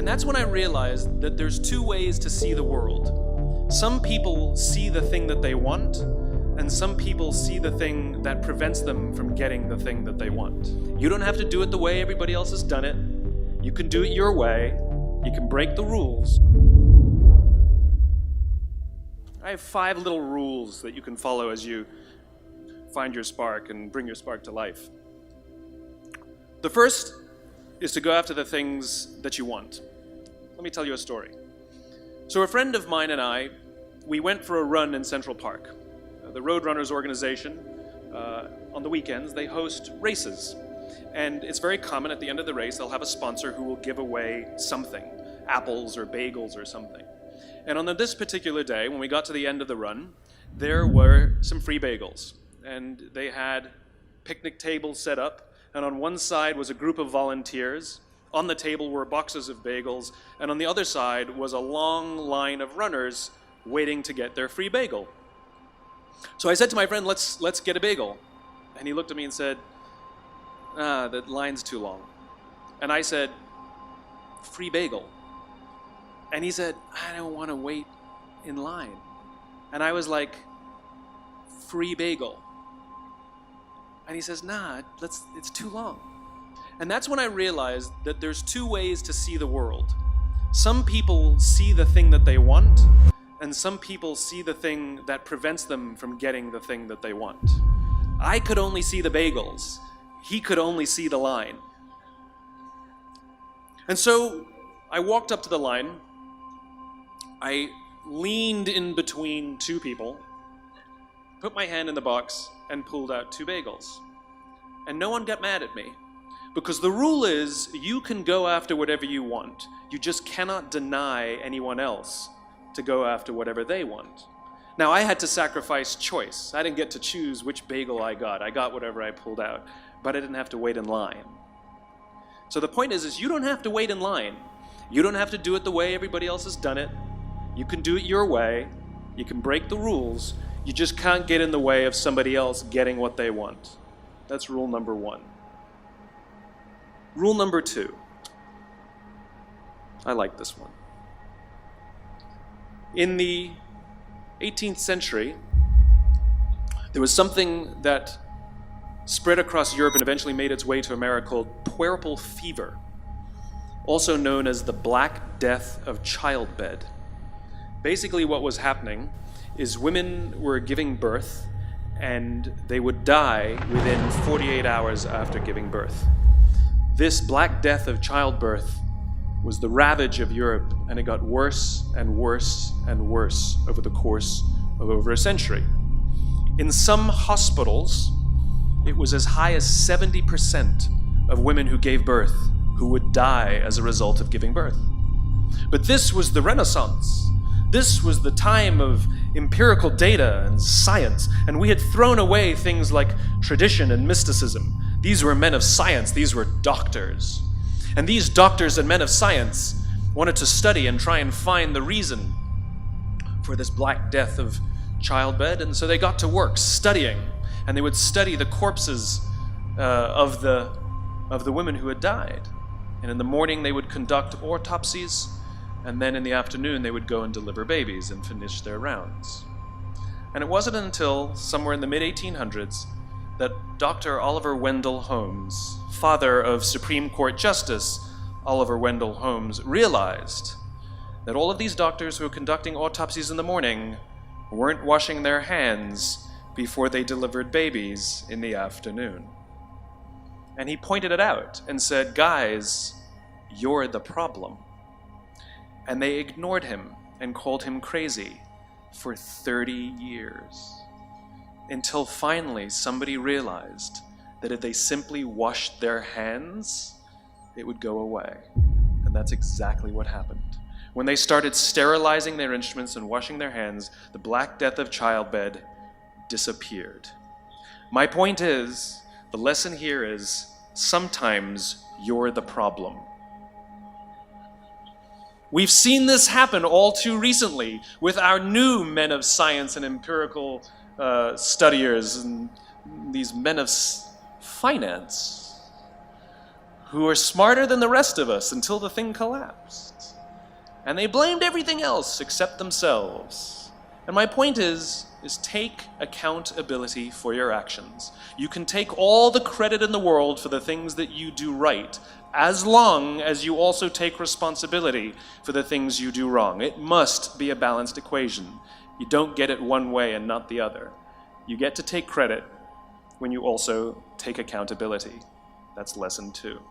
And that's when I realized that there's two ways to see the world. Some people see the thing that they want, and some people see the thing that prevents them from getting the thing that they want. You don't have to do it the way everybody else has done it. You can do it your way. You can break the rules. I have 5 little rules that you can follow as you find your spark and bring your spark to life. The first is to go after the things that you want. Let me tell you a story. So a friend of mine and I, we went for a run in Central Park. The Roadrunners organization, on the weekends, they host races. And it's very common at the end of the race, they'll have a sponsor who will give away something, apples or bagels or something. And on this particular day, when we got to the end of the run, there were some free bagels. And they had picnic tables set up, and on one side was a group of volunteers. On the table were boxes of bagels, and on the other side was a long line of runners waiting to get their free bagel. So I said to my friend, let's get a bagel. And he looked at me and said, the line's too long. And I said, free bagel. And he said, I don't want to wait in line. And I was like, free bagel. And he says, nah, it's too long. And that's when I realized that there's two ways to see the world. Some people see the thing that they want, and some people see the thing that prevents them from getting the thing that they want. I could only see the bagels. He could only see the line. And so I walked up to the line. I leaned in between 2 people, put my hand in the box, and pulled out 2 bagels. And no one got mad at me. Because the rule is, you can go after whatever you want. You just cannot deny anyone else to go after whatever they want. Now, I had to sacrifice choice. I didn't get to choose which bagel I got. I got whatever I pulled out, but I didn't have to wait in line. So the point is you don't have to wait in line. You don't have to do it the way everybody else has done it. You can do it your way. You can break the rules. You just can't get in the way of somebody else getting what they want. That's rule number 1. Rule number 2. I like this one. In the 18th century, there was something that spread across Europe and eventually made its way to America called puerperal fever, also known as the Black Death of childbed. Basically what was happening is women were giving birth and they would die within 48 hours after giving birth. This Black Death of childbirth was the ravage of Europe, and it got worse and worse and worse over the course of over a century. In some hospitals, it was as high as 70% of women who gave birth who would die as a result of giving birth. But this was the Renaissance. This was the time of empirical data and science, and we had thrown away things like tradition and mysticism. These were men of science. These were doctors. And these doctors and men of science wanted to study and try and find the reason for this Black Death of childbed, and so they got to work studying, and they would study the corpses of the women who had died. And in the morning they would conduct autopsies, and then in the afternoon they would go and deliver babies and finish their rounds. And it wasn't until somewhere in the mid-1800s that Dr. Oliver Wendell Holmes, father of Supreme Court Justice Oliver Wendell Holmes, realized that all of these doctors who were conducting autopsies in the morning weren't washing their hands before they delivered babies in the afternoon. And he pointed it out and said, guys, you're the problem. And they ignored him and called him crazy for 30 years. Until finally somebody realized that if they simply washed their hands, it would go away. And that's exactly what happened. When they started sterilizing their instruments and washing their hands, the Black Death of childbed disappeared. My point is, the lesson here is, sometimes you're the problem. We've seen this happen all too recently with our new men of science and empirical studiers and these men of finance who were smarter than the rest of us until the thing collapsed. And they blamed everything else except themselves. And my point is take accountability for your actions. You can take all the credit in the world for the things that you do right, as long as you also take responsibility for the things you do wrong. It must be a balanced equation. You don't get it one way and not the other. You get to take credit when you also take accountability. That's lesson 2.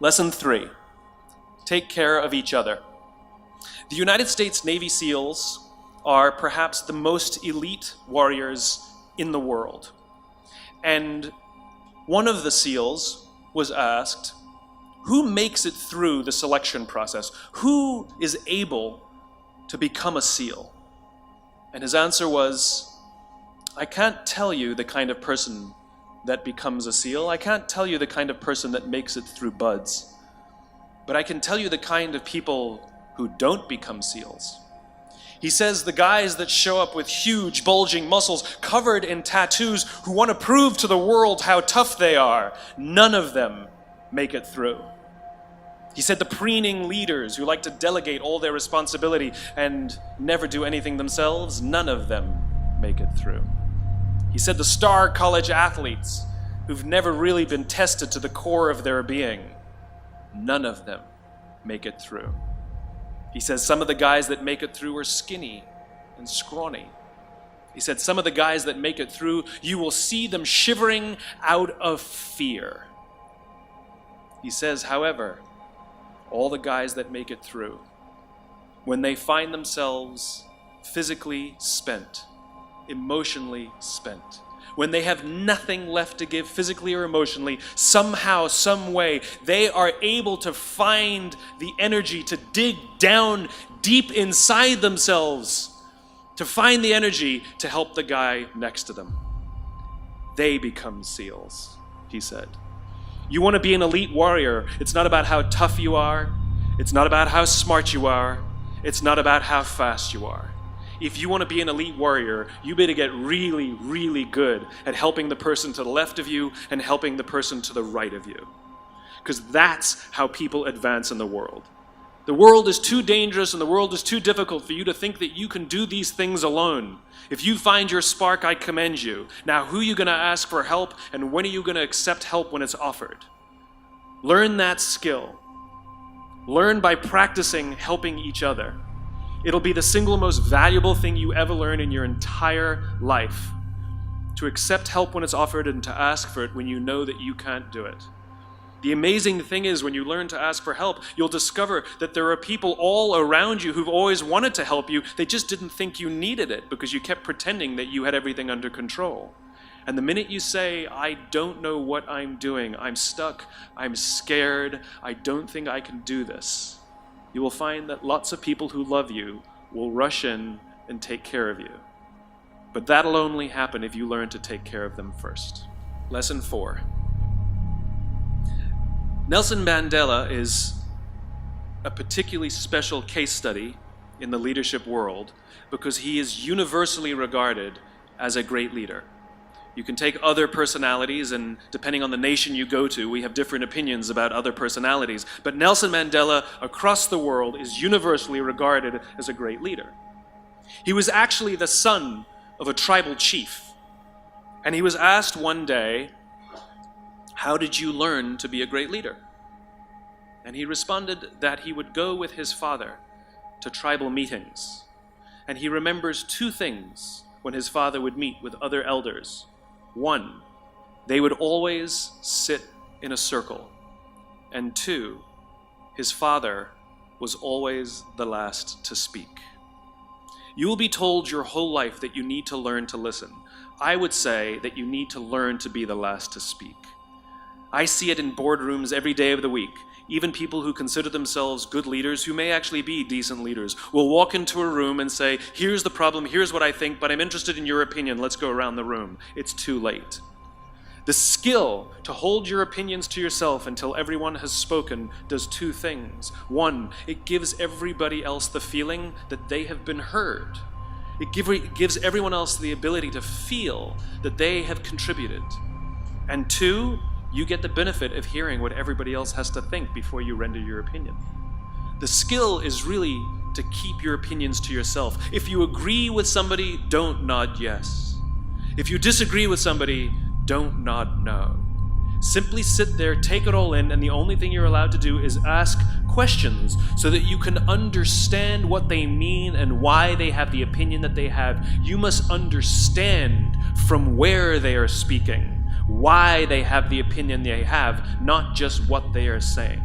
Lesson 3, take care of each other. The United States Navy SEALs are perhaps the most elite warriors in the world. And one of the SEALs was asked, who makes it through the selection process? Who is able to become a SEAL? And his answer was, I can't tell you the kind of person that becomes a SEAL. I can't tell you the kind of person that makes it through BUD/S. But I can tell you the kind of people who don't become SEALs. He says the guys that show up with huge, bulging muscles, covered in tattoos, who want to prove to the world how tough they are, none of them make it through. He said the preening leaders who like to delegate all their responsibility and never do anything themselves, none of them make it through. He said the star college athletes who've never really been tested to the core of their being, none of them make it through. He says some of the guys that make it through are skinny and scrawny. He said some of the guys that make it through, you will see them shivering out of fear. He says, however, all the guys that make it through, when they find themselves physically spent, emotionally spent, when they have nothing left to give physically or emotionally, somehow, some way, they are able to find the energy to dig down deep inside themselves, to find the energy to help the guy next to them. They become SEALs, he said. You want to be an elite warrior. It's not about how tough you are. It's not about how smart you are. It's not about how fast you are. If you want to be an elite warrior, you better get really, really good at helping the person to the left of you and helping the person to the right of you. Because that's how people advance in the world. The world is too dangerous and the world is too difficult for you to think that you can do these things alone. If you find your spark, I commend you. Now, who are you going to ask for help, and when are you going to accept help when it's offered? Learn that skill. Learn by practicing helping each other. It'll be the single most valuable thing you ever learn in your entire life. To accept help when it's offered and to ask for it when you know that you can't do it. The amazing thing is when you learn to ask for help, you'll discover that there are people all around you who've always wanted to help you. They just didn't think you needed it because you kept pretending that you had everything under control. And the minute you say, I don't know what I'm doing, I'm stuck, I'm scared, I don't think I can do this, you will find that lots of people who love you will rush in and take care of you. But that'll only happen if you learn to take care of them first. Lesson 4. Nelson Mandela is a particularly special case study in the leadership world because he is universally regarded as a great leader. You can take other personalities, and depending on the nation you go to, we have different opinions about other personalities. But Nelson Mandela, across the world, is universally regarded as a great leader. He was actually the son of a tribal chief. And he was asked one day, how did you learn to be a great leader? And he responded that he would go with his father to tribal meetings. And he remembers 2 things when his father would meet with other elders. 1, they would always sit in a circle. And 2, his father was always the last to speak. You will be told your whole life that you need to learn to listen. I would say that you need to learn to be the last to speak. I see it in boardrooms every day of the week. Even people who consider themselves good leaders, who may actually be decent leaders, will walk into a room and say, here's the problem, here's what I think, but I'm interested in your opinion, let's go around the room. It's too late. The skill to hold your opinions to yourself until everyone has spoken does 2 things. 1, it gives everybody else the feeling that they have been heard. It gives everyone else the ability to feel that they have contributed. And 2, you get the benefit of hearing what everybody else has to think before you render your opinion. The skill is really to keep your opinions to yourself. If you agree with somebody, don't nod yes. If you disagree with somebody, don't nod no. Simply sit there, take it all in, and the only thing you're allowed to do is ask questions so that you can understand what they mean and why they have the opinion that they have. You must understand from where they are speaking, why they have the opinion they have, not just what they are saying.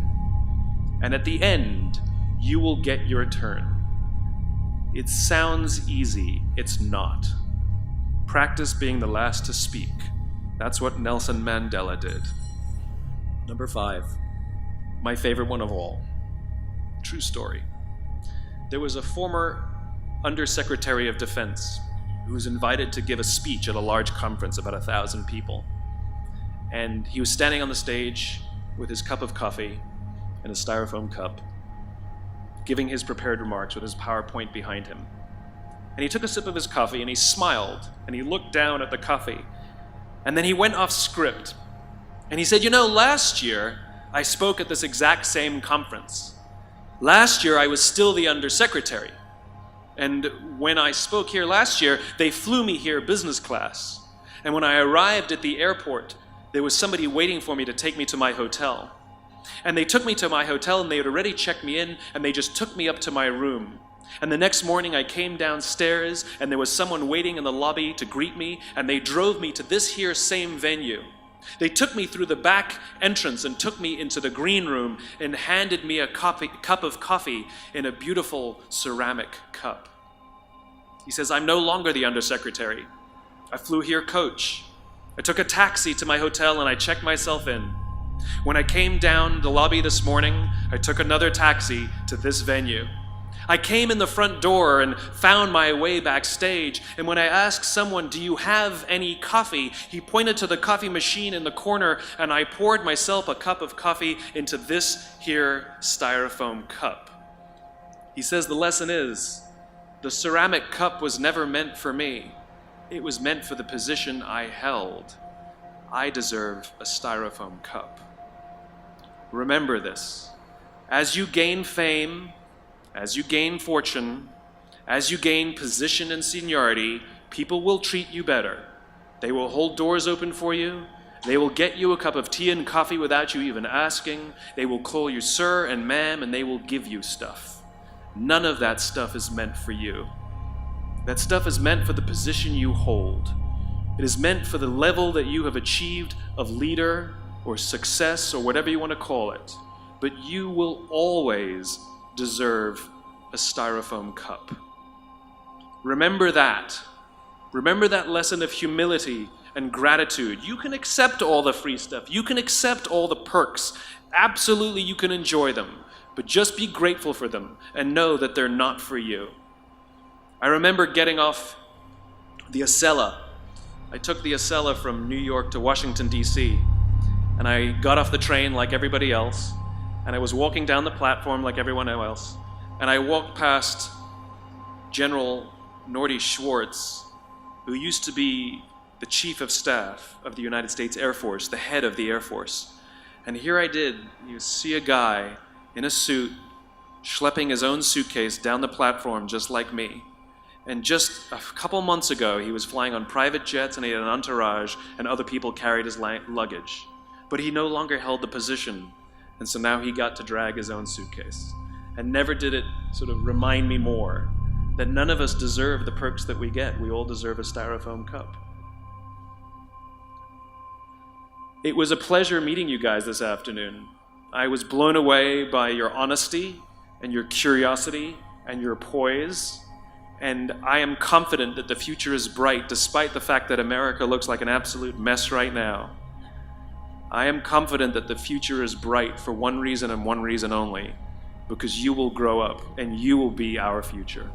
And at the end, you will get your turn. It sounds easy, it's not. Practice being the last to speak. That's what Nelson Mandela did. Number 5, my favorite one of all. True story. There was a former Undersecretary of Defense who was invited to give a speech at a large conference, about 1,000 people. And he was standing on the stage with his cup of coffee in a styrofoam cup, giving his prepared remarks with his PowerPoint behind him. And he took a sip of his coffee and he smiled and he looked down at the coffee. And then he went off script, and he said, last year I spoke at this exact same conference. Last year I was still the undersecretary. And when I spoke here last year, they flew me here business class. And when I arrived at the airport, there was somebody waiting for me to take me to my hotel. And they took me to my hotel, and they had already checked me in, and they just took me up to my room. And the next morning I came downstairs and there was someone waiting in the lobby to greet me, and they drove me to this here same venue. They took me through the back entrance and took me into the green room and handed me a cup of coffee in a beautiful ceramic cup. He says, I'm no longer the undersecretary. I flew here coach. I took a taxi to my hotel and I checked myself in. When I came down the lobby this morning, I took another taxi to this venue. I came in the front door and found my way backstage, and when I asked someone, do you have any coffee? He pointed to the coffee machine in the corner, and I poured myself a cup of coffee into this here styrofoam cup. He says the lesson is, the ceramic cup was never meant for me. It was meant for the position I held. I deserve a styrofoam cup. Remember this. As you gain fame, as you gain fortune, as you gain position and seniority, people will treat you better. They will hold doors open for you. They will get you a cup of tea and coffee without you even asking. They will call you sir and ma'am, and they will give you stuff. None of that stuff is meant for you. That stuff is meant for the position you hold. It is meant for the level that you have achieved of leader or success or whatever you want to call it. But you will always deserve a styrofoam cup. Remember that. Remember that lesson of humility and gratitude. You can accept all the free stuff. You can accept all the perks. Absolutely, you can enjoy them. But just be grateful for them and know that they're not for you. I remember getting off the Acela. I took the Acela from New York to Washington, D.C., and I got off the train like everybody else, and I was walking down the platform like everyone else, and I walked past General Norty Schwartz, who used to be the Chief of Staff of the United States Air Force, the head of the Air Force. And here I did, you see a guy in a suit schlepping his own suitcase down the platform just like me. And just a couple months ago, he was flying on private jets and he had an entourage and other people carried his luggage. But he no longer held the position, and so now he got to drag his own suitcase. And never did it sort of remind me more that none of us deserve the perks that we get. We all deserve a styrofoam cup. It was a pleasure meeting you guys this afternoon. I was blown away by your honesty and your curiosity and your poise. And I am confident that the future is bright, despite the fact that America looks like an absolute mess right now. I am confident that the future is bright for one reason and one reason only, because you will grow up and you will be our future.